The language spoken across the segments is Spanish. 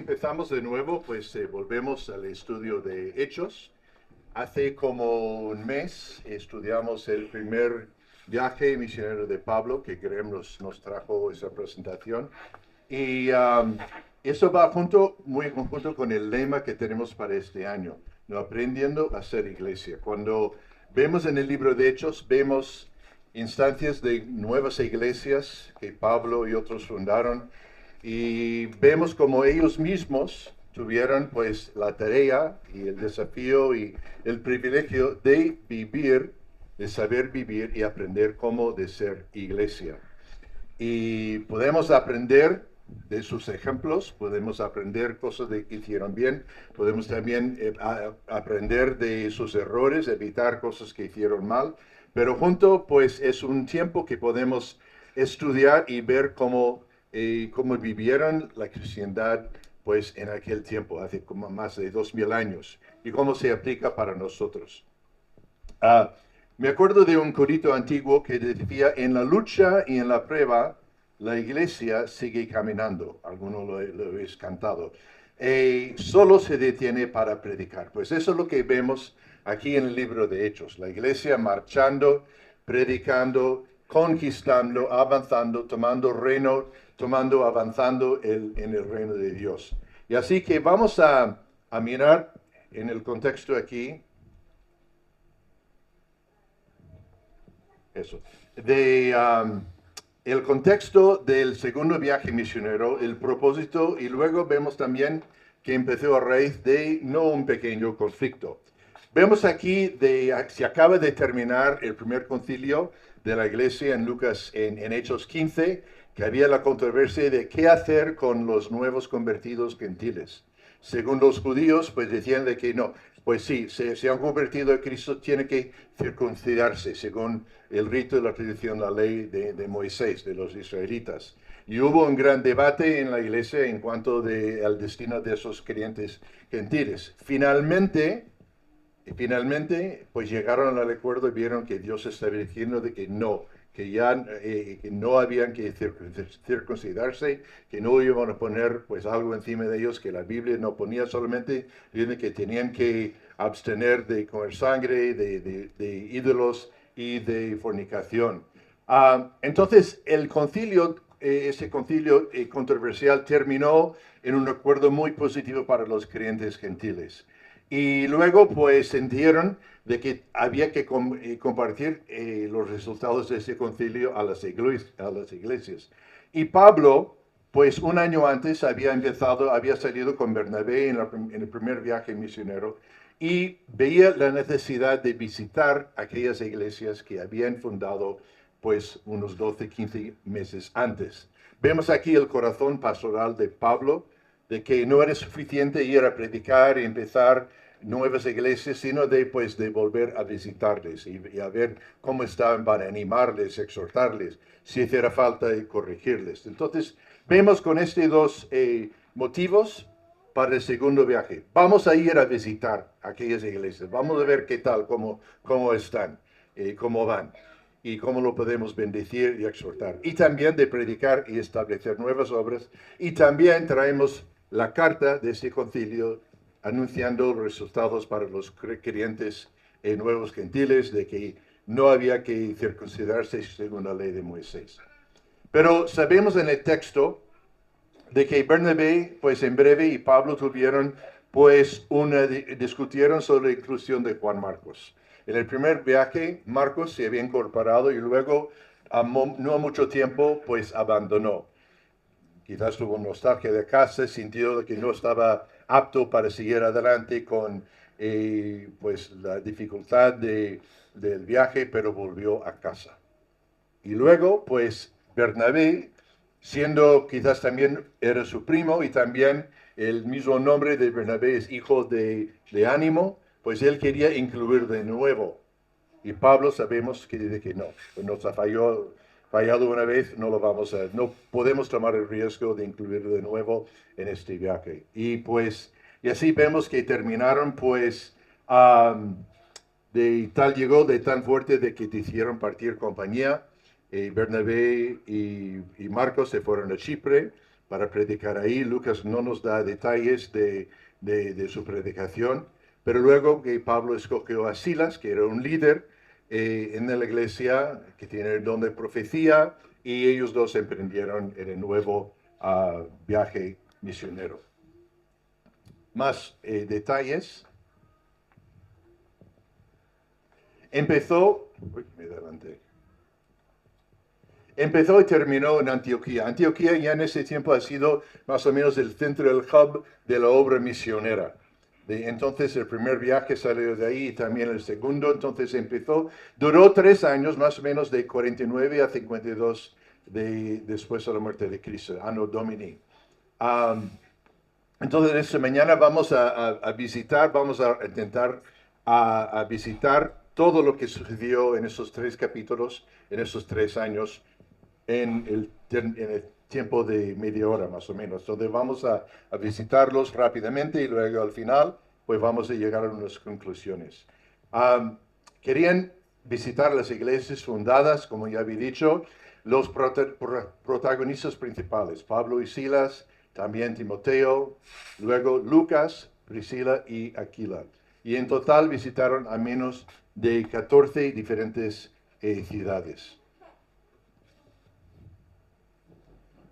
empezamos de nuevo, pues volvemos al estudio de Hechos. Hace como un mes estudiamos el primer viaje misionero de Pablo, que Graham nos trajo esa presentación. Y eso va muy conjunto con el lema que tenemos para este año, ¿no? Aprendiendo a ser iglesia. Cuando vemos en el libro de Hechos, vemos instancias de nuevas iglesias que Pablo y otros fundaron, y vemos como ellos mismos tuvieron pues la tarea y el desafío y el privilegio de vivir, de saber vivir y aprender cómo de ser iglesia. Y podemos aprender de sus ejemplos, podemos aprender cosas que hicieron bien, podemos también aprender de sus errores, evitar cosas que hicieron mal, pero junto pues es un tiempo que podemos estudiar y ver cómo vivieron la cristiandad pues en aquel tiempo, hace como más de 2000 años, y cómo se aplica para nosotros. Ah, Me acuerdo de un corito antiguo que decía, en la lucha y en la prueba, la iglesia sigue caminando. Algunos lo habéis cantado. Solo se detiene para predicar. Pues eso es lo que vemos aquí en el libro de Hechos. La iglesia marchando, predicando, conquistando, avanzando, tomando reino, avanzando en el reino de Dios. Y así que vamos a mirar en el contexto aquí. Eso. El contexto del segundo viaje misionero, el propósito, y luego vemos también que empezó a raíz de no un pequeño conflicto. Vemos aquí, se acaba de terminar el primer concilio de la iglesia en Hechos 15, que había la controversia de qué hacer con los nuevos convertidos gentiles. Según los judíos, pues decían de que no, pues sí, se han convertido a Cristo, tiene que circuncidarse según el rito y la tradición, la ley de Moisés, de los israelitas. Y hubo un gran debate en la iglesia en cuanto al destino de esos creyentes gentiles. Finalmente, pues llegaron al acuerdo y vieron que Dios estaba diciendo de que no, que no habían que circuncidarse, que no iban a poner pues algo encima de ellos que la Biblia no ponía, solamente que tenían que abstener de comer sangre, de ídolos y de fornicación. Entonces ese concilio controversial terminó en un acuerdo muy positivo para los creyentes gentiles. Y luego pues sintieron de que había que compartir los resultados de ese concilio a las iglesias. Y Pablo, pues un año antes había salido con Bernabé en el primer viaje misionero y veía la necesidad de visitar aquellas iglesias que habían fundado pues unos 12, 15 meses antes. Vemos aquí el corazón pastoral de Pablo, de que no era suficiente ir a predicar y empezar nuevas iglesias, sino de volver a visitarles y a ver cómo estaban para animarles, exhortarles, si hiciera falta y corregirles. Entonces, vemos con estos dos motivos para el segundo viaje. Vamos a ir a visitar aquellas iglesias, vamos a ver qué tal, cómo están, cómo van y cómo lo podemos bendecir y exhortar. Y también de predicar y establecer nuevas obras. Y también traemos la carta de este concilio anunciando los resultados para los creyentes nuevos gentiles de que no había que circuncidarse según la ley de Moisés. Pero sabemos en el texto de que Bernabé, pues en breve, y Pablo tuvieron, pues discutieron sobre la inclusión de Juan Marcos. En el primer viaje, Marcos se había incorporado y luego, no mucho tiempo, pues abandonó. Quizás tuvo nostalgia de casa, sintió que no estaba apto para seguir adelante con pues la dificultad del viaje, pero volvió a casa. Y luego, pues Bernabé, siendo quizás también era su primo y también el mismo nombre de Bernabé es hijo de ánimo, pues él quería incluir de nuevo. Y Pablo sabemos que dice que no, nos ha fallado una vez, no podemos tomar el riesgo de incluir de nuevo en este viaje. Y así vemos que terminaron pues llegó de tan fuerte de que decidieron partir compañía. Bernabé y Marcos se fueron a Chipre para predicar ahí. Lucas no nos da detalles de su predicación, pero luego que Pablo escogió a Silas, que era un líder en la iglesia, que tiene el don de profecía, y ellos dos emprendieron en el nuevo viaje misionero. Más detalles. Empezó y terminó en Antioquía. Antioquía ya en ese tiempo ha sido más o menos el centro, el hub de la obra misionera. Entonces el primer viaje salió de ahí y también el segundo. Entonces duró 3 años, más o menos de 49 a 52 después de la muerte de Cristo, Anno Domini. Entonces esta mañana vamos a visitar, vamos a intentar a visitar todo lo que sucedió en esos 3 capítulos, en esos 3 años, en el tiempo de media hora más o menos. Entonces vamos a visitarlos rápidamente y luego al final pues vamos a llegar a unas conclusiones. Querían visitar las iglesias fundadas, como ya había dicho, los protagonistas principales, Pablo y Silas, también Timoteo, luego Lucas, Priscila y Aquila. Y en total visitaron a menos de 14 diferentes ciudades.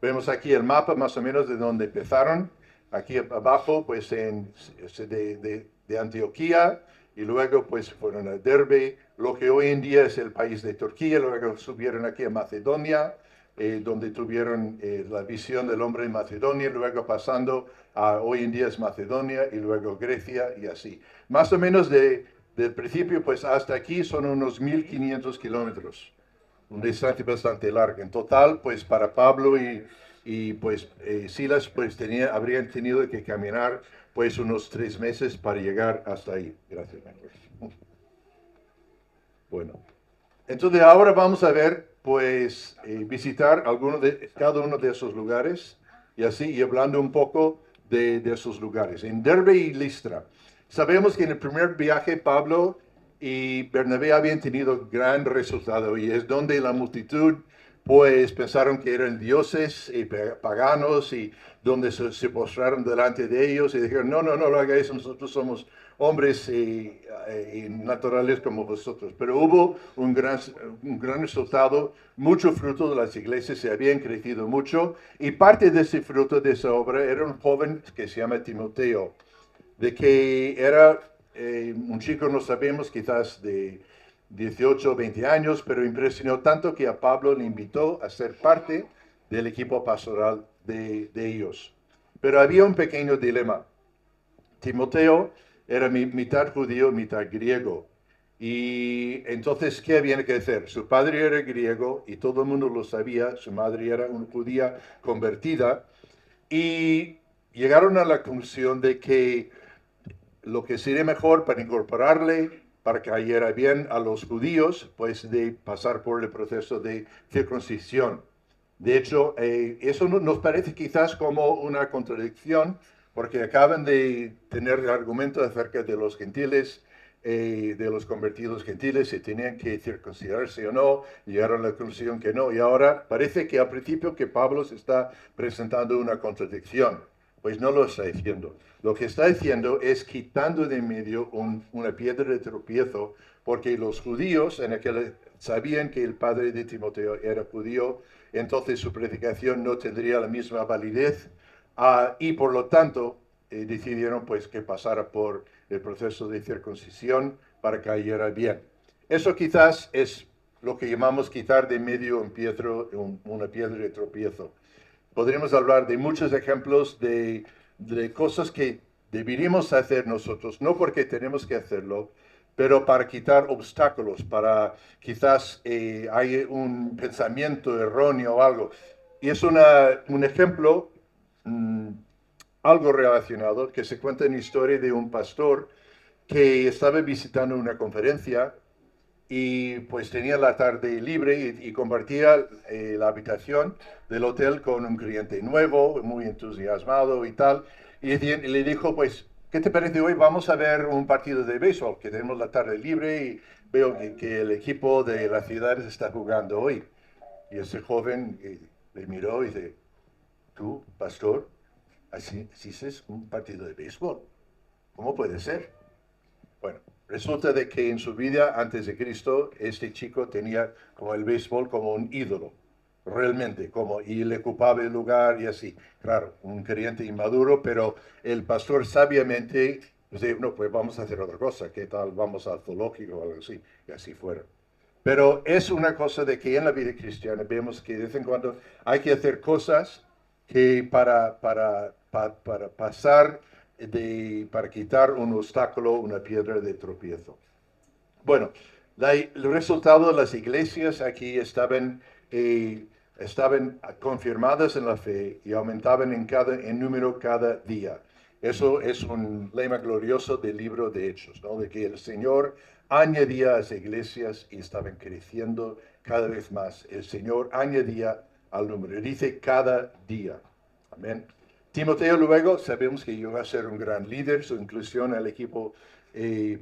Vemos aquí el mapa más o menos de donde empezaron. Aquí abajo, pues de Antioquía, y luego pues fueron a Derbe, lo que hoy en día es el país de Turquía. Luego subieron aquí a Macedonia, donde tuvieron la visión del hombre en Macedonia, luego pasando a hoy en día es Macedonia, y luego Grecia, y así. Más o menos del principio pues hasta aquí son unos 1500 kilómetros. Una distancia bastante larga. En total, pues para Pablo y pues Silas, pues habrían tenido que caminar pues unos 3 meses para llegar hasta ahí. Gracias, Michael. Bueno, entonces ahora vamos a ver, pues visitar cada uno de esos lugares y así, y hablando un poco de esos lugares. En Derbe y Listra. Sabemos que en el primer viaje Pablo y Bernabé habían tenido gran resultado, y es donde la multitud pues pensaron que eran dioses y paganos, y donde se postraron delante de ellos y dijeron, no lo hagáis, nosotros somos hombres y naturales como vosotros. Pero hubo un gran resultado, mucho fruto de las iglesias, se habían crecido mucho, y parte de ese fruto de esa obra era un joven que se llama Timoteo, de que era un chico, no sabemos, quizás de 18 o 20 años, pero impresionó tanto que a Pablo le invitó a ser parte del equipo pastoral de ellos. Pero había un pequeño dilema. Timoteo era mitad judío, mitad griego. Y entonces, ¿qué había que hacer? Su padre era griego y todo el mundo lo sabía, su madre era una judía convertida, y llegaron a la conclusión de que lo que sería mejor para incorporarle, para que cayera bien a los judíos, pues de pasar por el proceso de circuncisión. De hecho, eso nos parece quizás como una contradicción, porque acaban de tener argumentos acerca de los gentiles, de los convertidos gentiles, si tenían que circuncidarse o no, llegaron a la conclusión que no, y ahora parece que al principio que Pablo se está presentando una contradicción. Pues no lo está diciendo. Lo que está diciendo es quitando de en medio una piedra de tropiezo, porque los judíos sabían que el padre de Timoteo era judío, entonces su predicación no tendría la misma validez, y por lo tanto decidieron pues que pasara por el proceso de circuncisión para que cayera bien. Eso quizás es lo que llamamos quitar de en medio una piedra de tropiezo. Podríamos hablar de muchos ejemplos de cosas que deberíamos hacer nosotros, no porque tenemos que hacerlo, pero para quitar obstáculos, para quizás hay un pensamiento erróneo o algo. Y es un ejemplo algo relacionado, que se cuenta en la historia de un pastor que estaba visitando una conferencia y pues tenía la tarde libre y compartía la habitación del hotel con un cliente nuevo, muy entusiasmado y tal. Y le dijo, pues, ¿qué te parece hoy? Vamos a ver un partido de béisbol, que tenemos la tarde libre y veo que el equipo de la ciudad está jugando hoy. Y ese joven le miró y dice, tú, pastor, asistes a un partido de béisbol. ¿Cómo puede ser? Bueno, resulta de que en su vida antes de Cristo, este chico tenía como el béisbol como un ídolo, realmente, y le ocupaba el lugar y así. Claro, un creyente inmaduro, pero el pastor sabiamente dice, no, pues vamos a hacer otra cosa, ¿qué tal? Vamos al zoológico o algo así, y así fueron. Pero es una cosa de que en la vida cristiana vemos que de vez en cuando hay que hacer cosas que para pasar, para quitar un obstáculo, una piedra de tropiezo. Bueno, el resultado de las iglesias aquí estaban confirmadas en la fe y aumentaban en número cada día. Eso es un lema glorioso del libro de Hechos, ¿no? De que el Señor añadía a las iglesias y estaban creciendo cada vez más. El Señor añadía al número, dice cada día. Amén. Timoteo luego sabemos que llegó a ser un gran líder, su inclusión al equipo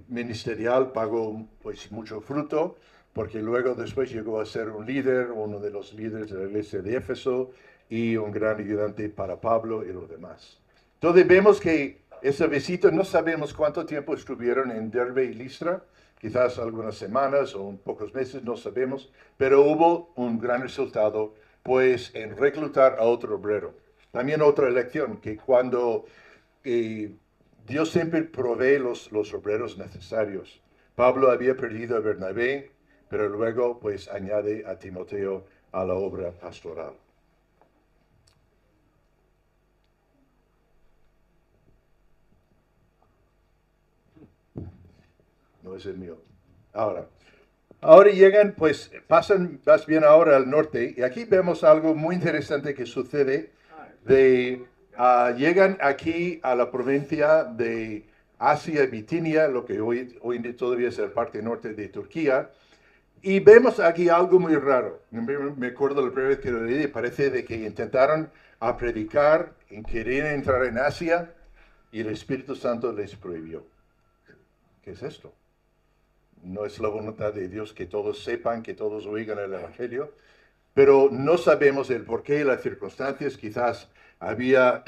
ministerial pagó pues mucho fruto, porque luego después llegó a ser un líder, uno de los líderes de la iglesia de Éfeso y un gran ayudante para Pablo y los demás. Entonces vemos que esa visita, no sabemos cuánto tiempo estuvieron en Derbe y Listra, quizás algunas semanas o pocos meses, no sabemos, pero hubo un gran resultado pues en reclutar a otro obrero. También otra lección, que cuando Dios siempre provee los obreros necesarios. Pablo había perdido a Bernabé, pero luego pues añade a Timoteo a la obra pastoral. No es el mío. Ahora llegan, pues pasan más bien ahora al norte y aquí vemos algo muy interesante que sucede llegan aquí a la provincia de Asia Bitinia, lo que hoy todavía es la parte norte de Turquía, y vemos aquí algo muy raro. Me acuerdo la primera vez que lo leí, parece de que intentaron a predicar, querían entrar en Asia, y el Espíritu Santo les prohibió. ¿Qué es esto? No es la voluntad de Dios que todos sepan, que todos oigan el Evangelio, pero no sabemos el porqué y las circunstancias. Quizás había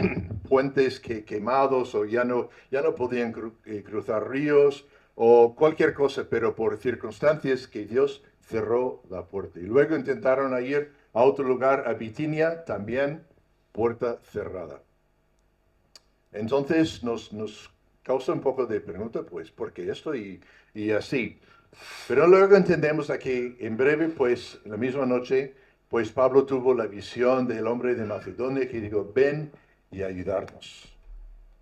puentes quemados o ya no podían cruzar ríos o cualquier cosa, pero por circunstancias que Dios cerró la puerta. Y luego intentaron ir a otro lugar, a Bitinia, también puerta cerrada. Entonces nos causa un poco de pregunta, pues, ¿por qué esto? Y así. Pero luego entendemos aquí, en breve, pues, la misma noche, pues Pablo tuvo la visión del hombre de Macedonia que dijo, ven y ayudarnos.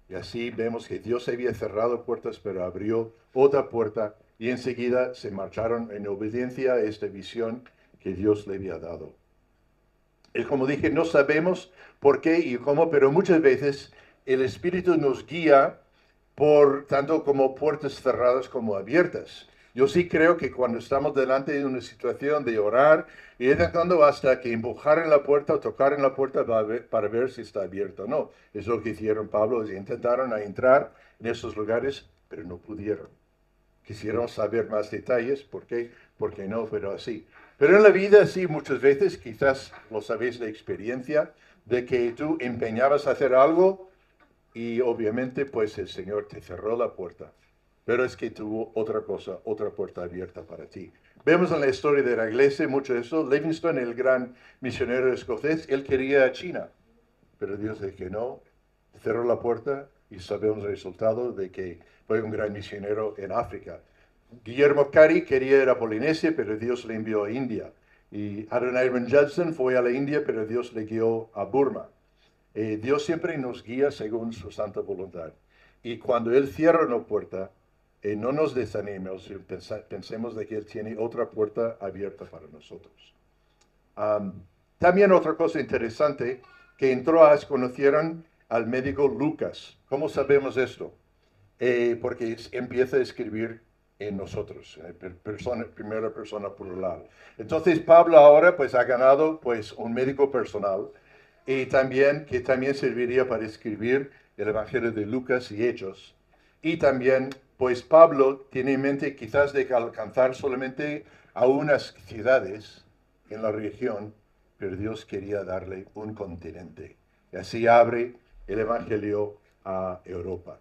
Y así vemos que Dios había cerrado puertas, pero abrió otra puerta y enseguida se marcharon en obediencia a esta visión que Dios le había dado. Y como dije, no sabemos por qué y cómo, pero muchas veces el Espíritu nos guía por tanto como puertas cerradas como abiertas. Yo sí creo que cuando estamos delante de una situación de orar, y intentando hasta que empujar en la puerta o tocar en la puerta para ver si está abierta o no. Es lo que hicieron Pablo, intentaron entrar en esos lugares, pero no pudieron. Quisieron saber más detalles, ¿por qué? Porque no, pero así. Pero en la vida sí, muchas veces, quizás lo sabéis de experiencia, de que tú empeñabas a hacer algo y obviamente pues el Señor te cerró la puerta. Pero es que tuvo otra cosa, otra puerta abierta para ti. Vemos en la historia de la iglesia mucho de eso. Livingstone, el gran misionero escocés, él quería a China, pero Dios dijo que no, cerró la puerta y sabemos el resultado de que fue un gran misionero en África. Guillermo Cari quería ir a Polinesia, pero Dios le envió a India. Y Adoniram Judson fue a la India, pero Dios le guió a Burma. Dios siempre nos guía según su santa voluntad. Y cuando Él cierra una puerta, no nos desanimemos, pensemos de que Él tiene otra puerta abierta para nosotros. También otra cosa interesante, que en Troas conocieron al médico Lucas. ¿Cómo sabemos esto? Porque empieza a escribir en nosotros, en primera persona plural. Entonces Pablo ahora pues ha ganado pues un médico personal y también que también serviría para escribir el Evangelio de Lucas y Hechos. Y también pues Pablo tiene en mente quizás de alcanzar solamente a unas ciudades en la región, pero Dios quería darle un continente. Y así abre el Evangelio a Europa.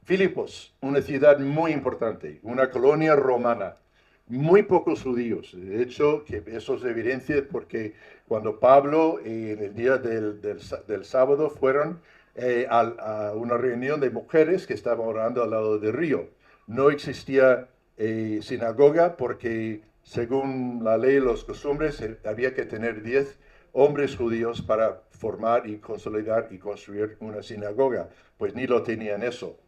Filipos, una ciudad muy importante, una colonia romana, muy pocos judíos. De hecho, que eso se evidencia porque cuando Pablo en el día del sábado fueron a una reunión de mujeres que estaban orando al lado del río. No existía sinagoga porque según la ley y los costumbres había que tener 10 hombres judíos para formar y consolidar y construir una sinagoga. Pues ni lo tenían eso.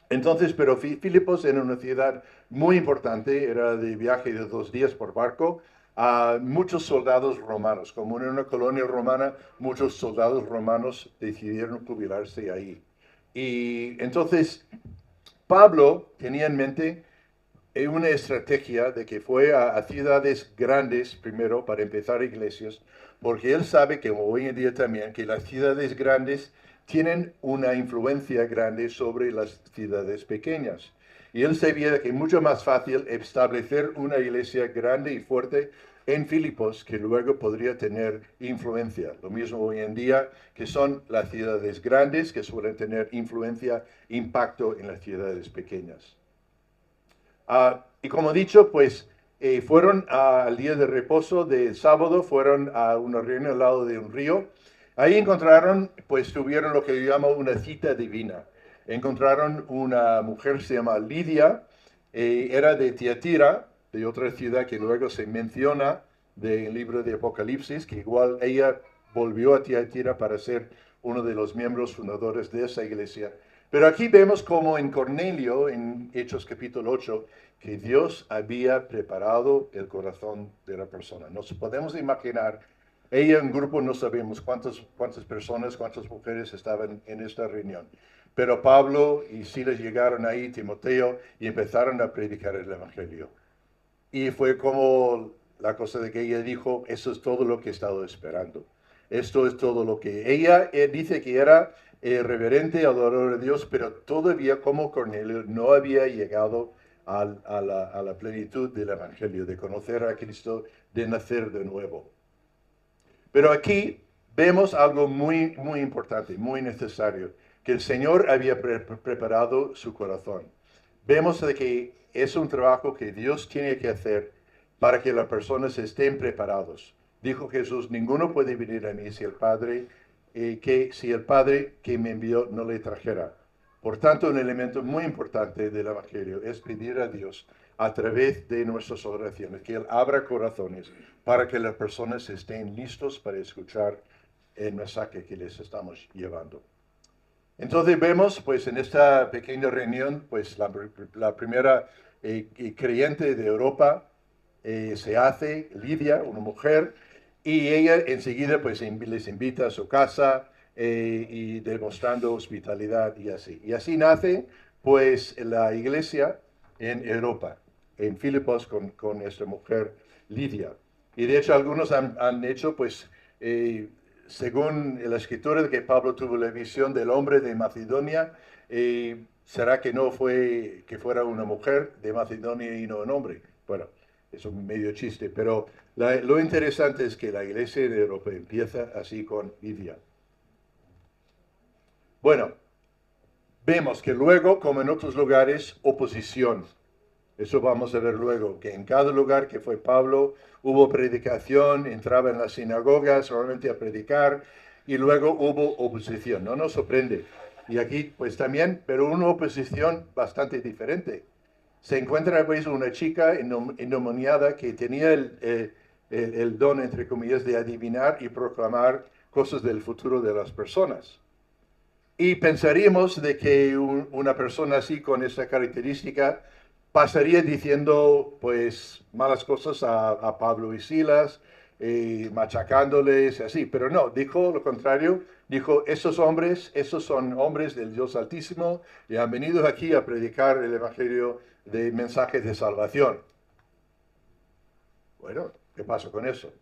Entonces, pero Filipos era una ciudad muy importante, era de viaje de 2 días por barco, a muchos soldados romanos. Como en una colonia romana, muchos soldados romanos decidieron jubilarse ahí. Y entonces Pablo tenía en mente una estrategia de que fue a ciudades grandes primero para empezar iglesias, porque él sabe que hoy en día también que las ciudades grandes tienen una influencia grande sobre las ciudades pequeñas. Y él sabía que es mucho más fácil establecer una iglesia grande y fuerte en Filipos que luego podría tener influencia. Lo mismo hoy en día que son las ciudades grandes que suelen tener influencia, impacto en las ciudades pequeñas. Y como he dicho, pues fueron al día de reposo del sábado, fueron a una reunión al lado de un río. Ahí encontraron, pues tuvieron lo que yo llamo una cita divina. Encontraron una mujer, se llama Lidia, era de Tiatira, de otra ciudad que luego se menciona del libro de Apocalipsis, que igual ella volvió a Tiatira para ser uno de los miembros fundadores de esa iglesia. Pero aquí vemos como en Cornelio, en Hechos capítulo 8, que Dios había preparado el corazón de la persona. Nos podemos imaginar, ella en grupo no sabemos cuántas personas, cuántas mujeres estaban en esta reunión. Pero Pablo y Silas llegaron ahí, Timoteo, y empezaron a predicar el Evangelio. Y fue como la cosa de que ella dijo, eso es todo lo que he estado esperando. Esto es todo lo que ella dice que era reverente, adorador de Dios, pero todavía como Cornelio no había llegado a la plenitud del Evangelio, de conocer a Cristo, de nacer de nuevo. Pero aquí vemos algo muy, muy importante, muy necesario, que el Señor había preparado su corazón. Vemos de que es un trabajo que Dios tiene que hacer para que las personas estén preparados. Dijo Jesús, ninguno puede venir a mí si el Padre que me envió no le trajera. Por tanto, un elemento muy importante del Evangelio es pedir a Dios a través de nuestras oraciones que Él abra corazones para que las personas estén listos para escuchar el mensaje que les estamos llevando. Entonces vemos, pues en esta pequeña reunión, pues la primera creyente de Europa se hace, Lidia, una mujer, y ella enseguida pues les invita a su casa y demostrando hospitalidad y así. Y así nace pues la iglesia en Europa, en Filipos con esta mujer Lidia. Y de hecho algunos han hecho pues según la escritura de que Pablo tuvo la visión del hombre de Macedonia, ¿será que no fue que fuera una mujer de Macedonia y no un hombre? Bueno, es un medio chiste, pero lo interesante es que la iglesia de Europa empieza así con Lidia. Bueno, vemos que luego, como en otros lugares, oposición. Eso vamos a ver luego, que en cada lugar que fue Pablo hubo predicación, entraba en las sinagogas solamente a predicar y luego hubo oposición. No nos sorprende. Y aquí pues también, pero una oposición bastante diferente. Se encuentra pues una chica endemoniada que tenía el don, entre comillas, de adivinar y proclamar cosas del futuro de las personas. Y pensaríamos de que una persona así con esa característica pasaría diciendo pues malas cosas a Pablo y Silas, machacándoles y así, pero no, dijo lo contrario, dijo, esos son hombres del Dios Altísimo y han venido aquí a predicar el Evangelio de mensajes de salvación. Bueno, ¿qué pasó con eso?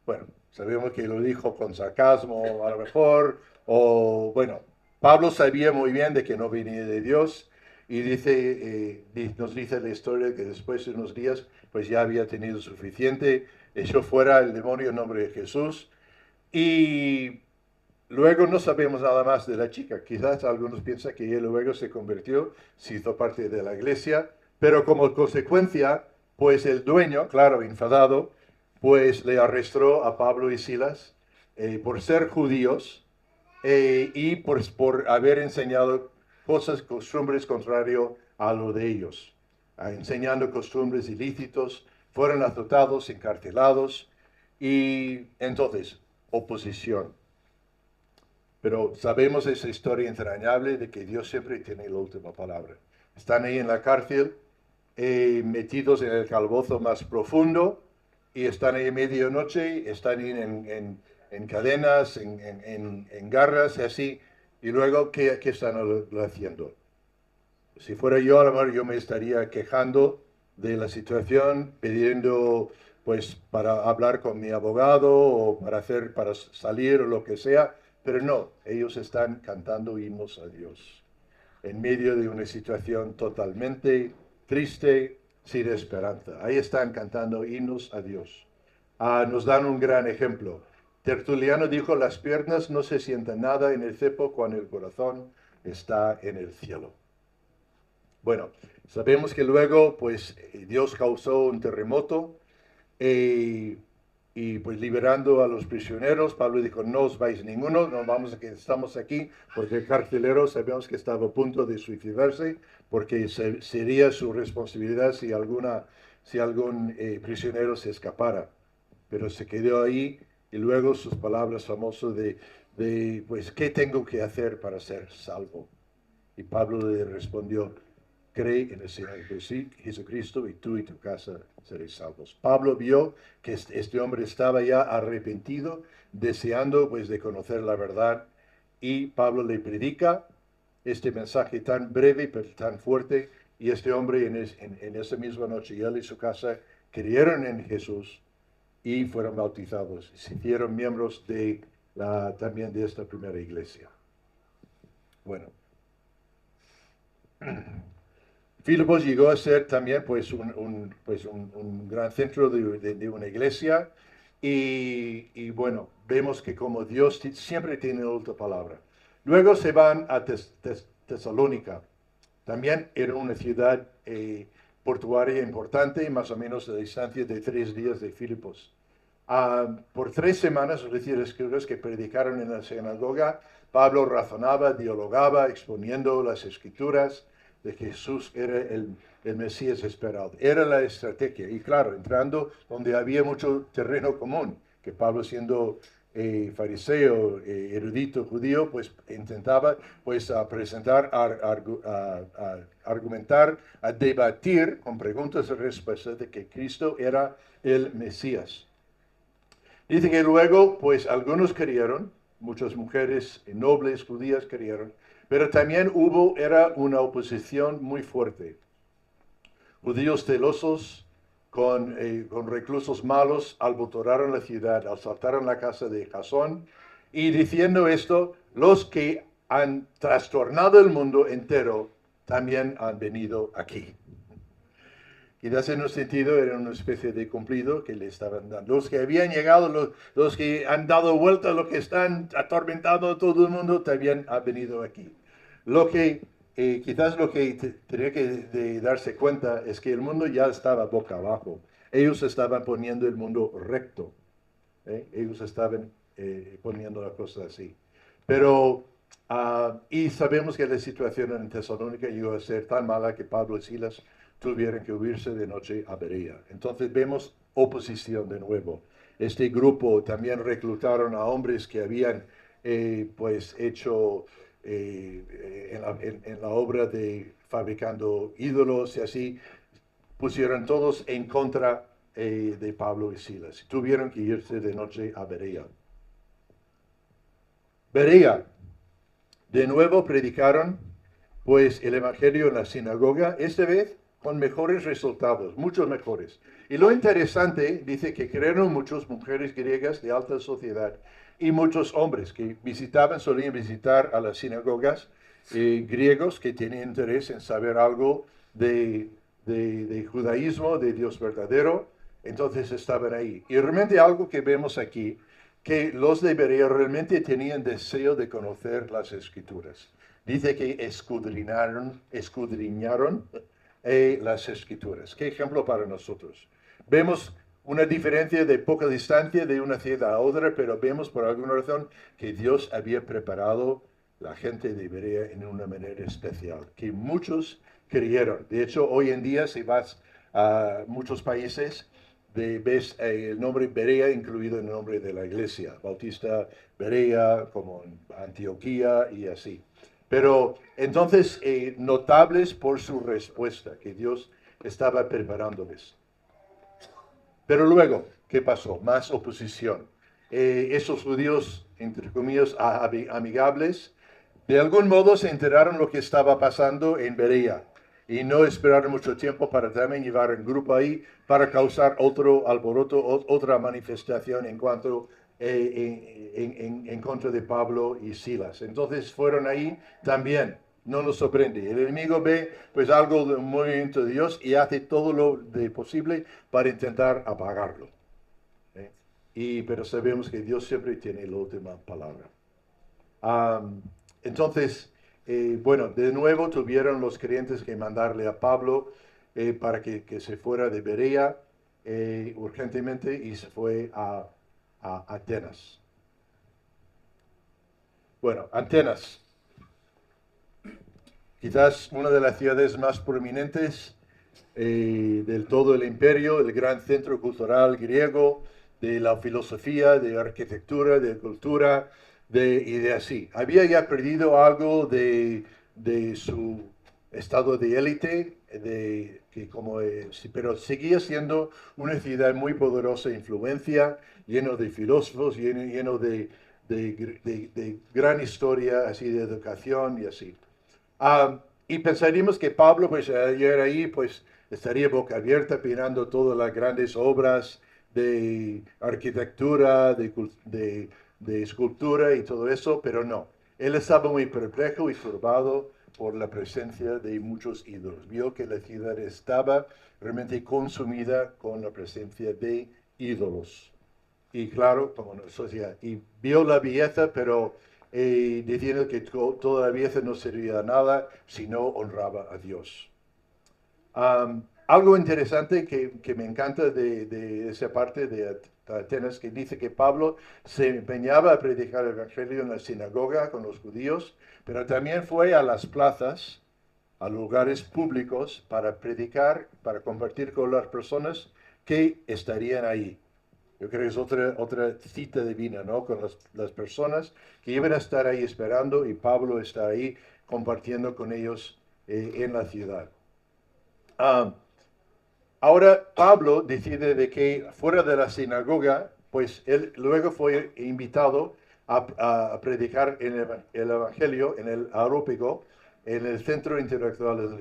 Bueno, sabemos que lo dijo con sarcasmo a lo mejor, o bueno, Pablo sabía muy bien de que no venía de Dios y nos dice la historia que después de unos días pues ya había tenido suficiente, echó fuera el demonio en nombre de Jesús Y luego no sabemos nada más de la chica. Quizás algunos piensan que ella luego se convirtió, se hizo parte de la iglesia, pero como consecuencia, pues el dueño, claro, enfadado, pues le arrestó a Pablo y Silas por ser judíos y por haber enseñado cosas, costumbres contrario a lo de ellos, enseñando costumbres ilícitos, fueron azotados, encarcelados y entonces oposición. Pero sabemos esa historia entrañable de que Dios siempre tiene la última palabra. Están ahí en la cárcel, metidos en el calabozo más profundo, y están ahí medianoche, están ahí en cadenas, en garras y así. Y luego, ¿qué están haciendo? Si fuera yo, a lo mejor yo me estaría quejando de la situación, pidiendo pues para hablar con mi abogado o para salir o lo que sea, pero no, ellos están cantando himnos a Dios en medio de una situación totalmente triste, sin esperanza. Ahí están cantando himnos a Dios. Nos dan un gran ejemplo. Tertuliano dijo, las piernas no se sientan nada en el cepo cuando el corazón está en el cielo. Bueno, sabemos que luego, pues, Dios causó un terremoto y, pues, liberando a los prisioneros, Pablo dijo, no os vais ninguno, no vamos a que estamos aquí, porque el carcelero sabemos que estaba a punto de suicidarse, porque sería su responsabilidad si algún prisionero se escapara. Pero se quedó ahí y luego sus palabras famosas pues, ¿qué tengo que hacer para ser salvo? Y Pablo le respondió, cree en el Señor Jesucristo y tú y tu casa seréis salvos. Pablo vio que este hombre estaba ya arrepentido, deseando pues de conocer la verdad, y Pablo le predica este mensaje tan breve pero tan fuerte, y este hombre en esa misma noche, y él y su casa creyeron en Jesús y fueron bautizados, se hicieron miembros también de esta primera iglesia. Bueno. Filipos llegó a ser también pues, un gran centro de una iglesia y, bueno, vemos que como Dios siempre tiene otra palabra. Luego se van a Tesalónica. También era una ciudad portuaria importante, más o menos a distancia de 3 días de Filipos. Por 3 semanas, es decir, escribas que predicaron en la sinagoga, Pablo razonaba, dialogaba, exponiendo las escrituras de que Jesús era el Mesías esperado. Era la estrategia. Y claro, entrando donde había mucho terreno común, que Pablo siendo fariseo, erudito judío, pues intentaba pues a presentar, a argumentar, a debatir con preguntas y respuestas de que Cristo era el Mesías. Dice que luego, pues algunos creyeron, muchas mujeres nobles judías creyeron, pero también era una oposición muy fuerte. Judíos celosos con reclusos malos alborotaron la ciudad, asaltaron la casa de Jasón y diciendo esto, los que han trastornado el mundo entero también han venido aquí. Quizás en un sentido era una especie de cumplido que le estaban dando. Los que habían llegado, los que han dado vuelta, los que están atormentando a todo el mundo, también han venido aquí. Quizás lo que tenía que darse cuenta es que el mundo ya estaba boca abajo. Ellos estaban poniendo el mundo recto. Ellos estaban poniendo las cosas así. Pero, y sabemos que la situación en Tesalónica llegó a ser tan mala que Pablo y Silas tuvieron que huirse de noche a Berea. Entonces vemos oposición de nuevo. Este grupo también reclutaron a hombres que habían pues hecho en la obra de fabricando ídolos y así, pusieron todos en contra de Pablo y Silas. Tuvieron que irse de noche a Berea. Berea, de nuevo predicaron pues el Evangelio en la sinagoga, esta vez con mejores resultados, muchos mejores. Y lo interesante, dice que creyeron muchas mujeres griegas de alta sociedad y muchos hombres que solían visitar a las sinagogas griegos que tenían interés en saber algo de judaísmo, de Dios verdadero, entonces estaban ahí. Y realmente algo que vemos aquí, que los de Berea realmente tenían deseo de conocer las Escrituras. Dice que escudriñaron las Escrituras. ¿Qué ejemplo para nosotros? Vemos una diferencia de poca distancia de una ciudad a otra, pero vemos por alguna razón que Dios había preparado la gente de Berea en una manera especial, que muchos creyeron. De hecho, hoy en día, si vas a muchos países, ves el nombre Berea incluido en el nombre de la iglesia, Bautista Berea, como en Antioquía y así. Pero entonces, notables por su respuesta, que Dios estaba preparándoles. Pero luego, ¿qué pasó? Más oposición. Esos judíos, entre comillas, amigables, de algún modo se enteraron lo que estaba pasando en Berea y no esperaron mucho tiempo para también llevar el grupo ahí para causar otro alboroto, otra manifestación en cuanto en contra de Pablo y Silas. Entonces fueron ahí también. No nos sorprende. El enemigo ve pues algo de un movimiento de Dios y hace todo lo posible para intentar apagarlo. Pero sabemos que Dios siempre tiene la última palabra. Entonces, bueno, de nuevo tuvieron los creyentes que mandarle a Pablo para que se fuera de Berea urgentemente y se fue a Atenas. Bueno, Atenas, quizás una de las ciudades más prominentes del todo el imperio, el gran centro cultural griego, de la filosofía, de arquitectura, de cultura, y de así. Había ya perdido algo de su estado de élite, pero seguía siendo una ciudad muy poderosa, influencia, lleno de filósofos, lleno de gran historia, así de educación y así. Y pensaríamos que Pablo, pues ayer ahí, pues estaría boca abierta mirando todas las grandes obras de arquitectura, de escultura y todo eso, pero no. Él estaba muy perplejo y turbado por la presencia de muchos ídolos. Vio que la ciudad estaba realmente consumida con la presencia de ídolos. Y claro, como una sociedad, y vio la belleza, pero diciendo que toda la belleza no servía de nada si no honraba a Dios. Algo interesante que me encanta de esa parte de Atenas, que dice que Pablo se empeñaba a predicar el Evangelio en la sinagoga con los judíos, pero también fue a las plazas, a lugares públicos, para predicar, para compartir con las personas que estarían ahí. Yo creo que es otra cita divina, ¿no? Con las personas que iban a estar ahí esperando y Pablo está ahí compartiendo con ellos en la ciudad. Ahora Pablo decide de que fuera de la sinagoga, pues él luego fue invitado a predicar el Evangelio en el Areópago, en el centro intelectual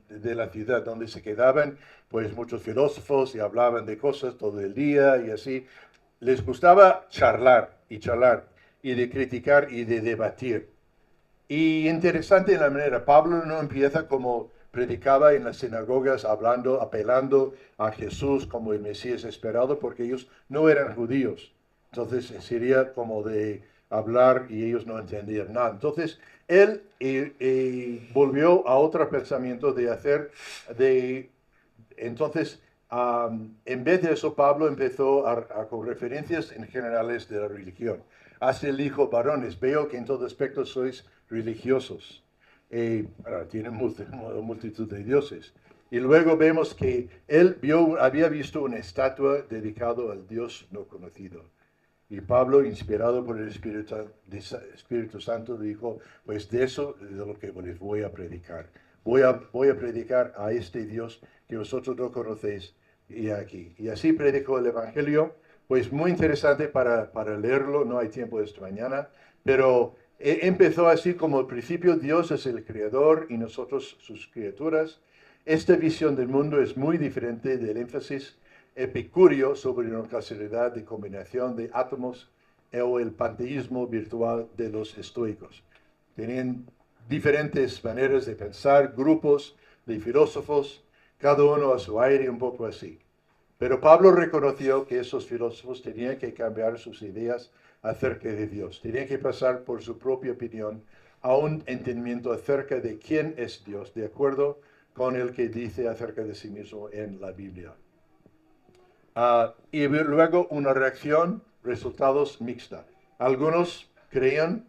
de la ciudad, donde se quedaban pues muchos filósofos y hablaban de cosas todo el día y así. Les gustaba charlar y de criticar y de debatir. Y interesante en la manera, Pablo no empieza como predicaba en las sinagogas hablando, apelando a Jesús como el Mesías esperado, porque ellos no eran judíos. Entonces sería como de hablar y ellos no entendían nada. Entonces él volvió a otro pensamiento de hacer, entonces en vez de eso Pablo empezó con referencias en generales de la religión. Hasta él dijo, varones, veo que en todo aspecto sois religiosos. Tienen multitud de dioses. Y luego vemos que él había visto una estatua dedicada al Dios no conocido. Y Pablo, inspirado por el Espíritu Santo, dijo, pues de eso es de lo que les voy a predicar. Voy a predicar a este Dios que vosotros no conocéis y aquí. Y así predicó el Evangelio, pues muy interesante para leerlo, no hay tiempo esta mañana, pero empezó así como al principio, Dios es el creador y nosotros sus criaturas. Esta visión del mundo es muy diferente del énfasis epicúreo sobre la causalidad de combinación de átomos o el panteísmo virtual de los estoicos. Tenían diferentes maneras de pensar, grupos de filósofos, cada uno a su aire, un poco así. Pero Pablo reconoció que esos filósofos tenían que cambiar sus ideas acerca de Dios, tenían que pasar por su propia opinión a un entendimiento acerca de quién es Dios, de acuerdo con el que dice acerca de sí mismo en la Biblia. Y luego una reacción, resultados mixta. Algunos creían,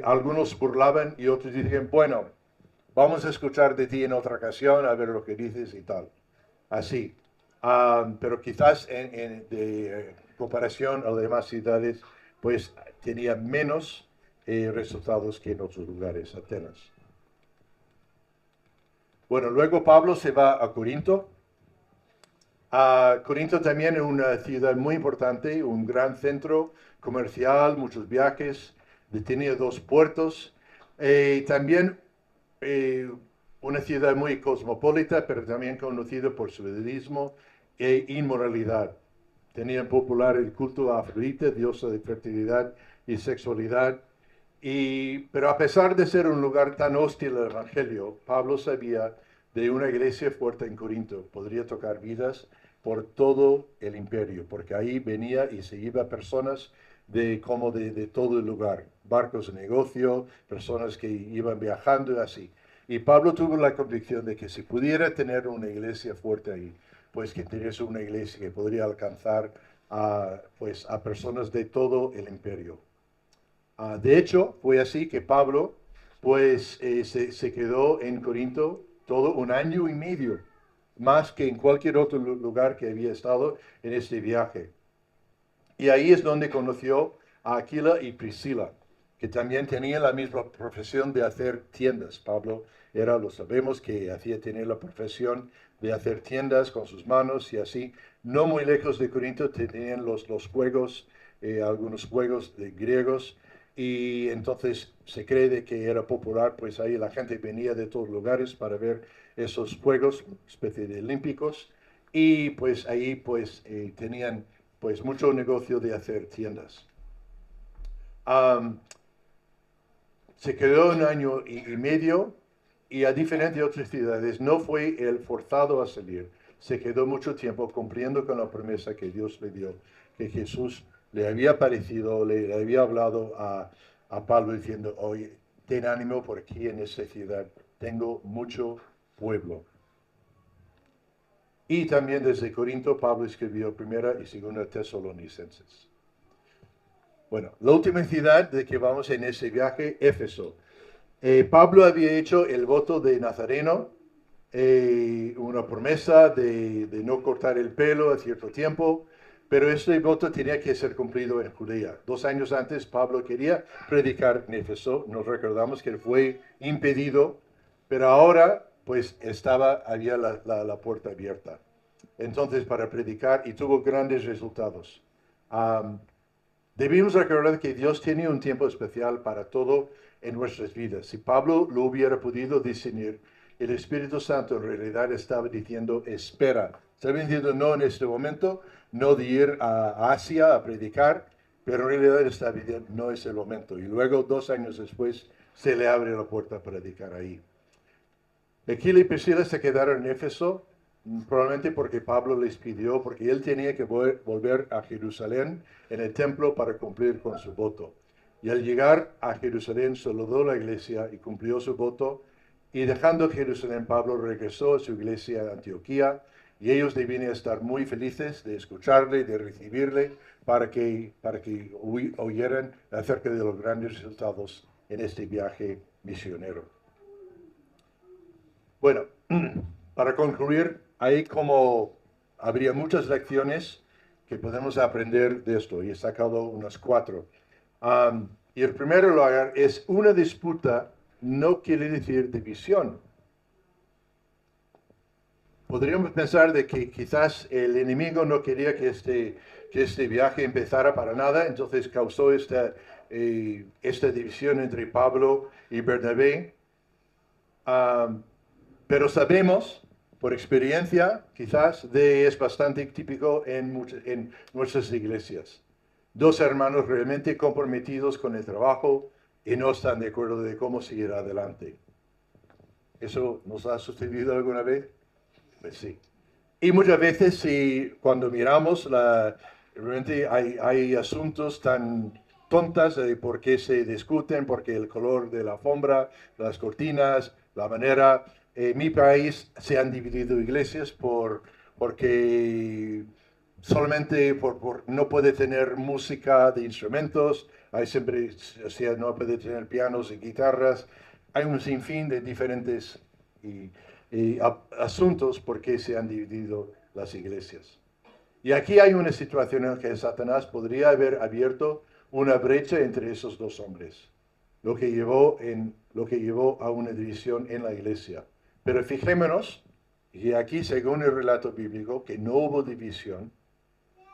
algunos burlaban y otros dijeron, bueno, vamos a escuchar de ti en otra ocasión, a ver lo que dices y tal. Así. Pero quizás de comparación a las demás ciudades, pues tenía menos resultados que en otros lugares, Atenas. Bueno, luego Pablo se va a Corinto. Corinto también es una ciudad muy importante, un gran centro comercial, muchos viajes, tenía dos puertos. También una ciudad muy cosmopolita, pero también conocida por su hedonismo e inmoralidad. Tenía popular el culto a Afrodita, diosa de fertilidad y sexualidad. Pero a pesar de ser un lugar tan hostil al Evangelio, Pablo sabía de una iglesia fuerte en Corinto. Podría tocar vidas por todo el imperio, porque ahí venía y se iba personas como de todo el lugar, barcos de negocio, personas que iban viajando y así. Y Pablo tuvo la convicción de que si pudiera tener una iglesia fuerte ahí, pues que tuviese una iglesia que podría alcanzar pues, a personas de todo el imperio. De hecho, fue así que Pablo pues se quedó en Corinto todo un año y medio, más que en cualquier otro lugar que había estado en este viaje. Y ahí es donde conoció a Aquila y Priscila, que también tenían la misma profesión de hacer tiendas. Pablo lo sabemos, que hacía tener la profesión de hacer tiendas con sus manos y así. No muy lejos de Corinto tenían los juegos, algunos juegos de griegos, y entonces se cree de que era popular, pues ahí la gente venía de todos lugares para ver esos juegos, especie de olímpicos, y pues ahí pues tenían pues mucho negocio de hacer tiendas. Se quedó un año y medio y a diferencia de otras ciudades no fue el forzado a salir. Se quedó mucho tiempo cumpliendo con la promesa que Dios le dio, que Jesús le había aparecido, le había hablado a Pablo diciendo, oye, ten ánimo porque aquí en esta ciudad tengo mucho pueblo. Y también desde Corinto Pablo escribió primera y segunda Tesalonicenses. Bueno, la última ciudad de que vamos en ese viaje, Éfeso. Pablo había hecho el voto de Nazareno, una promesa de no cortar el pelo a cierto tiempo, pero este voto tenía que ser cumplido en Judea. 2 años antes Pablo quería predicar en Éfeso, nos recordamos que fue impedido, pero ahora pues había la puerta abierta. Entonces para predicar y tuvo grandes resultados. Debemos recordar que Dios tiene un tiempo especial para todo en nuestras vidas. Si Pablo lo hubiera podido discernir, el Espíritu Santo en realidad estaba diciendo, espera. Estaba diciendo no en este momento, no de ir a Asia a predicar, pero en realidad estaba diciendo no es el momento. Y luego 2 años después se le abre la puerta para predicar ahí. Aquila y Priscila se quedaron en Éfeso, probablemente porque Pablo les pidió, porque él tenía que volver a Jerusalén en el templo para cumplir con su voto. Y al llegar a Jerusalén saludó la iglesia y cumplió su voto. Y dejando Jerusalén, Pablo regresó a su iglesia de Antioquía y ellos debían estar muy felices de escucharle, de recibirle, para que oyeran acerca de los grandes resultados en este viaje misionero. Bueno, para concluir, habría muchas lecciones que podemos aprender de esto, y he sacado unas 4. Y el primero lugar es una disputa no quiere decir división. Podríamos pensar de que quizás el enemigo no quería que este viaje empezara para nada, entonces causó esta división entre Pablo y Bernabé. Pero sabemos, por experiencia, quizás, es bastante típico en nuestras iglesias. 2 hermanos realmente comprometidos con el trabajo y no están de acuerdo de cómo seguir adelante. ¿Eso nos ha sucedido alguna vez? Pues sí. Y muchas veces cuando miramos, realmente hay asuntos tan tontas de por qué se discuten, porque el color de la alfombra, las cortinas, la manera. En mi país se han dividido iglesias porque solamente no puede tener música de instrumentos, hay siempre, o sea, no puede tener pianos y guitarras. Hay un sinfín de diferentes y, asuntos por qué se han dividido las iglesias. Y aquí hay una situación en la que Satanás podría haber abierto una brecha entre esos dos hombres, lo que llevó a una división en la iglesia. Pero fijémonos, y aquí según el relato bíblico, que no hubo división,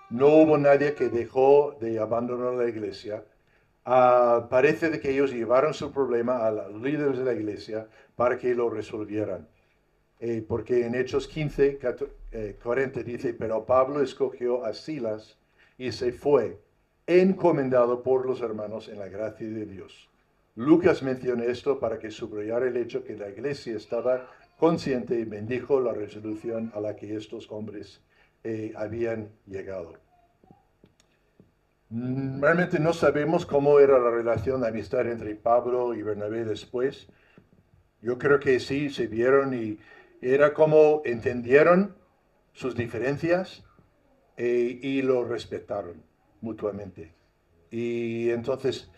no hubo nadie que dejó de abandonar la iglesia. Parece de que ellos llevaron su problema a los líderes de la iglesia para que lo resolvieran. Porque en Hechos 15, 40 dice, pero Pablo escogió a Silas y se fue, encomendado por los hermanos en la gracia de Dios. Lucas menciona esto para que subrayara el hecho que la iglesia estaba consciente y bendijo la resolución a la que estos hombres habían llegado. Realmente no sabemos cómo era la relación de amistad entre Pablo y Bernabé después. Yo creo que sí, se vieron y era como entendieron sus diferencias y lo respetaron mutuamente. Y entonces,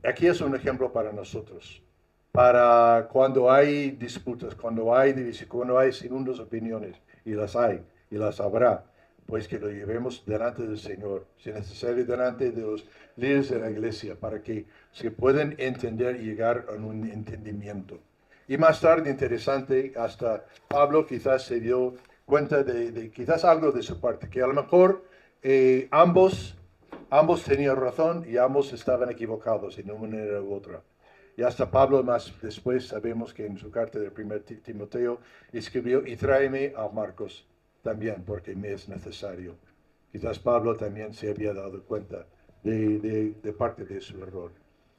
aquí es un ejemplo para nosotros. Para cuando hay disputas, cuando hay división, cuando hay segundas opiniones, y las hay, y las habrá, pues que lo llevemos delante del Señor, si es necesario delante de los líderes de la iglesia, para que se puedan entender y llegar a un entendimiento. Y más tarde, interesante, hasta Pablo quizás se dio cuenta de quizás algo de su parte, que a lo mejor ambos tenían razón y ambos estaban equivocados en una manera u otra. Y hasta Pablo más después sabemos que en su carta del 1 Timoteo escribió, y tráeme a Marcos también, porque me es necesario. Quizás Pablo también se había dado cuenta de parte de su error.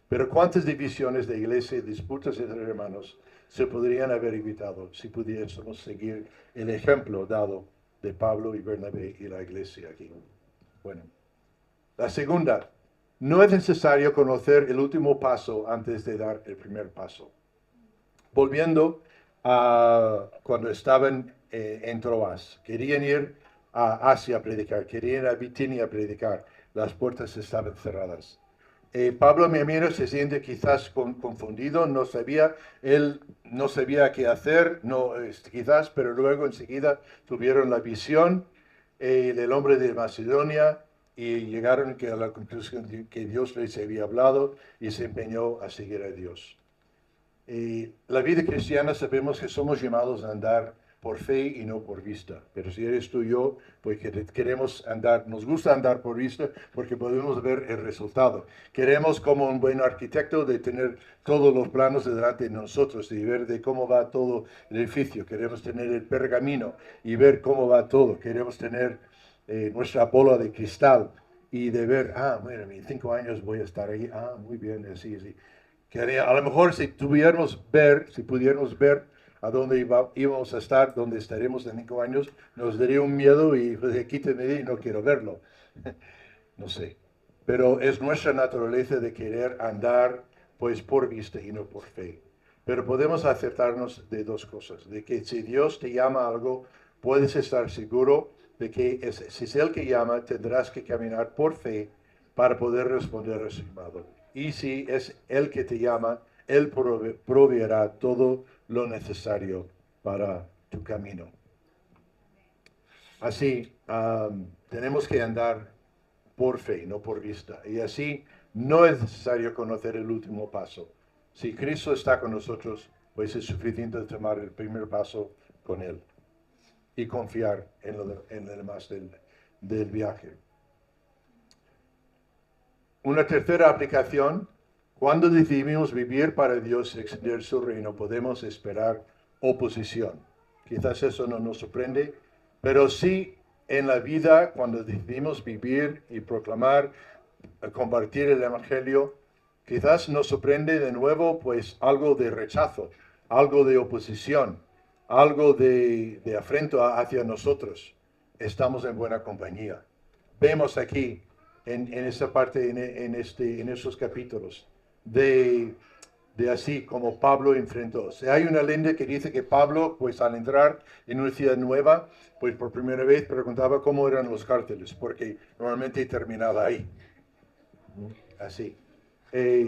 Pero cuántas divisiones de iglesia y disputas entre hermanos se podrían haber evitado si pudiésemos seguir el ejemplo dado de Pablo y Bernabé y la iglesia aquí. Bueno, la segunda, no es necesario conocer el último paso antes de dar el primer paso. Volviendo a cuando estaban en Troas, querían ir a Asia a predicar, querían ir a Bitinia a predicar, las puertas estaban cerradas. Pablo, mi amigo, se siente quizás confundido, él no sabía qué hacer, quizás, pero luego enseguida tuvieron la visión del hombre de Macedonia y llegaron a la conclusión de que Dios les había hablado y se empeñó a seguir a Dios. La vida cristiana sabemos que somos llamados a andar por fe y no por vista. Pero si eres tú y yo, pues queremos andar, nos gusta andar por vista porque podemos ver el resultado. Queremos como un buen arquitecto de tener todos los planos delante de nosotros y ver de cómo va todo el edificio. Queremos tener el pergamino y ver cómo va todo. Queremos tener nuestra bola de cristal y de ver, bueno, en 5 años voy a estar ahí. Muy bien, así, así. Que a lo mejor si pudiéramos ver a dónde íbamos a estar, dónde estaremos en 5 años, nos daría un miedo y pues, quíteme y no quiero verlo. No sé. Pero es nuestra naturaleza de querer andar pues por vista y no por fe. Pero podemos acertarnos de dos cosas, de que si Dios te llama a algo, puedes estar seguro de que si es Él que llama, tendrás que caminar por fe para poder responder a su llamado. Y si es Él que te llama, Él proveerá todo lo necesario para tu camino. Así, tenemos que andar por fe, no por vista. Y así no es necesario conocer el último paso. Si Cristo está con nosotros, pues es suficiente tomar el primer paso con Él y confiar en lo demás del viaje. Una tercera aplicación, cuando decidimos vivir para Dios y extender su reino, podemos esperar oposición. Quizás eso no nos sorprende, pero sí en la vida, cuando decidimos vivir y proclamar, compartir el Evangelio, quizás nos sorprende de nuevo pues algo de rechazo, algo de oposición. algo de afrento hacia nosotros, estamos en buena compañía. Vemos aquí, en esta parte, en esos capítulos, de así como Pablo enfrentó. Si hay una leyenda que dice que Pablo, pues al entrar en una ciudad nueva, pues por primera vez preguntaba cómo eran los cárceles, porque normalmente terminaba ahí. Así.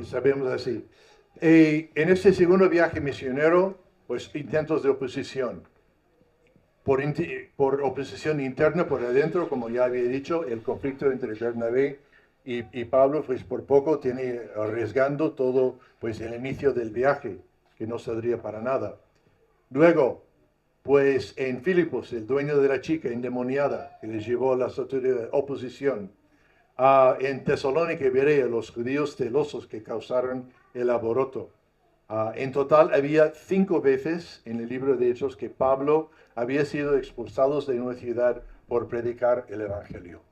Sabemos así. En este segundo viaje misionero, pues intentos de oposición. Por oposición interna, por adentro, como ya había dicho, el conflicto entre Bernabé y Pablo, pues por poco tiene arriesgando todo, pues el inicio del viaje, que no saldría para nada. Luego, pues en Filipos, el dueño de la chica endemoniada, que les llevó a las autoridades, oposición. En Tesalónica y Berea, los judíos celosos que causaron el alboroto. En total había 5 veces en el libro de Hechos que Pablo había sido expulsado de una ciudad por predicar el Evangelio.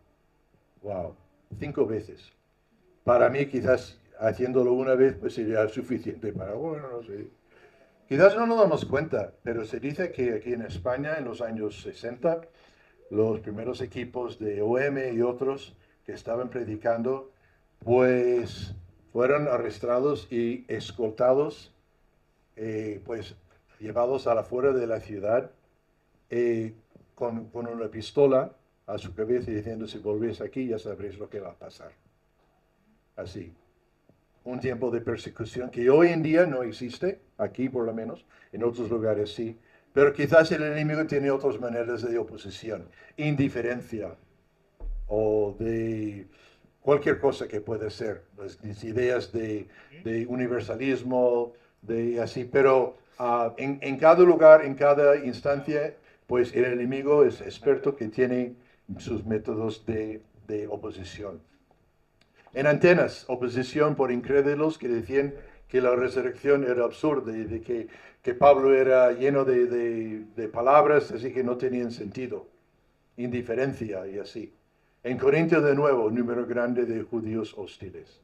Wow, 5 veces. Para mí quizás haciéndolo una vez pues sería suficiente para, bueno, no sé. Quizás no nos damos cuenta, pero se dice que aquí en España en los años 60, los primeros equipos de OM y otros que estaban predicando, pues fueron arrestados y escoltados, pues llevados a la fuera de la ciudad con una pistola a su cabeza diciendo, si volvéis aquí ya sabréis lo que va a pasar. Así. Un tiempo de persecución que hoy en día no existe, aquí por lo menos, en otros lugares sí, pero quizás el enemigo tiene otras maneras de oposición, indiferencia o de cualquier cosa que puede ser, las ideas de universalismo, de así, pero en cada lugar, en cada instancia, pues el enemigo es experto que tiene sus métodos de oposición. En Atenas, oposición por incrédulos que decían que la resurrección era absurda y de que Pablo era lleno de palabras, así que no tenían sentido. Indiferencia y así. En Corinto de nuevo, un número grande de judíos hostiles.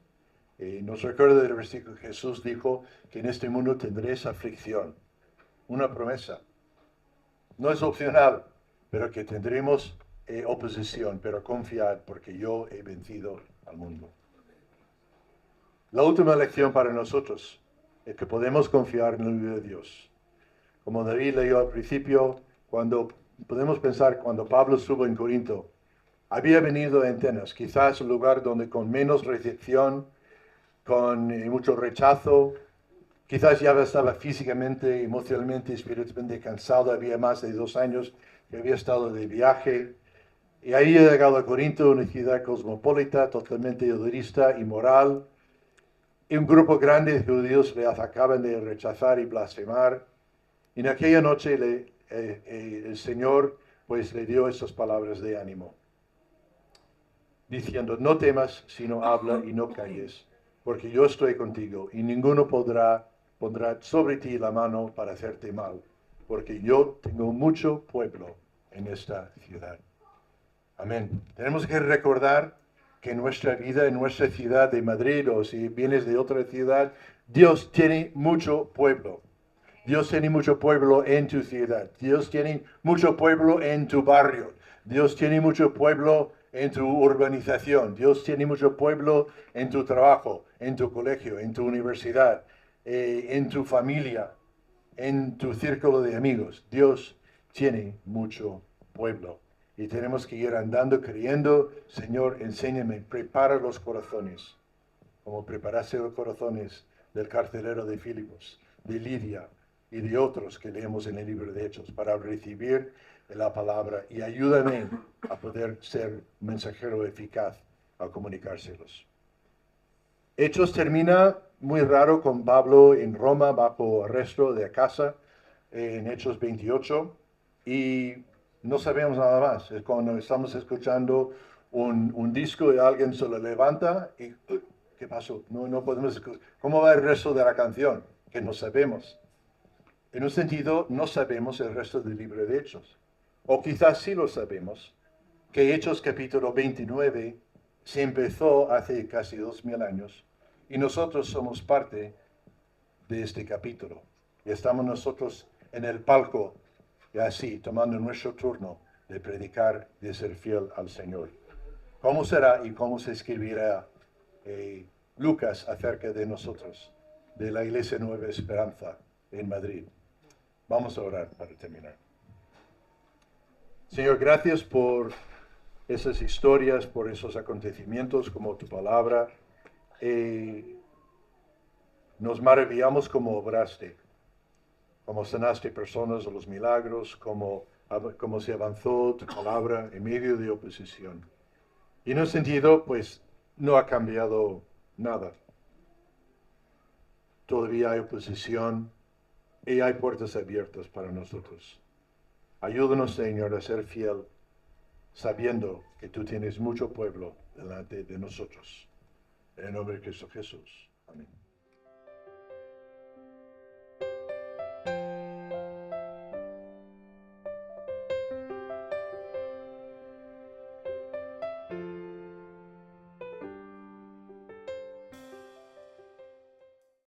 Nos recuerda del versículo que Jesús dijo que en este mundo tendréis aflicción. Una promesa. No es opcional, pero que tendremos oposición, pero confiad porque yo he vencido al mundo. La última lección para nosotros es que podemos confiar en la vida de Dios. Como David leyó al principio, podemos pensar cuando Pablo estuvo en Corinto, había venido a Atenas, quizás un lugar donde con menos recepción, con mucho rechazo, quizás ya estaba físicamente, emocionalmente, espiritualmente cansado, había más de 2 años que había estado de viaje, y ahí ha llegado a Corinto, una ciudad cosmopolita, totalmente idolista, inmoral, y un grupo grande de judíos le acaban de rechazar y blasfemar. Y en aquella noche el Señor pues le dio estas palabras de ánimo, diciendo, no temas, sino habla y no calles, porque yo estoy contigo y ninguno pondrá sobre ti la mano para hacerte mal, porque yo tengo mucho pueblo en esta ciudad. Amén. Tenemos que recordar que en nuestra vida, en nuestra ciudad de Madrid o si vienes de otra ciudad, Dios tiene mucho pueblo. Dios tiene mucho pueblo en tu ciudad. Dios tiene mucho pueblo en tu barrio. Dios tiene mucho pueblo en tu urbanización. Dios tiene mucho pueblo en tu trabajo, en tu colegio, en tu universidad, en tu familia, en tu círculo de amigos. Dios tiene mucho pueblo. Y tenemos que ir andando creyendo, Señor, enséñame, prepara los corazones, como preparaste los corazones del carcelero de Filipos, de Lidia y de otros que leemos en el libro de Hechos, para recibir la palabra y ayúdame a poder ser mensajero eficaz al comunicárselos. Hechos termina muy raro con Pablo en Roma bajo arresto de casa en Hechos 28 y no sabemos nada más. Es cuando estamos escuchando un disco y alguien se lo levanta y ¿qué pasó? No podemos escuchar. ¿Cómo va el resto de la canción? Que no sabemos. En un sentido, no sabemos el resto del libro de Hechos. O quizás sí lo sabemos, que Hechos capítulo 29 se empezó hace casi 2000 años y nosotros somos parte de este capítulo. Y estamos nosotros en el palco y así tomando nuestro turno de predicar, de ser fiel al Señor. ¿Cómo será y cómo se escribirá Lucas acerca de nosotros, de la Iglesia Nueva Esperanza en Madrid? Vamos a orar para terminar. Señor, gracias por esas historias, por esos acontecimientos como tu palabra. Nos maravillamos como obraste, como sanaste personas a los milagros, como se avanzó tu palabra en medio de oposición. Y en un sentido, pues, no ha cambiado nada. Todavía hay oposición y hay puertas abiertas para nosotros. Ayúdanos, Señor, a ser fiel, sabiendo que tú tienes mucho pueblo delante de nosotros. En el nombre de Cristo Jesús. Amén.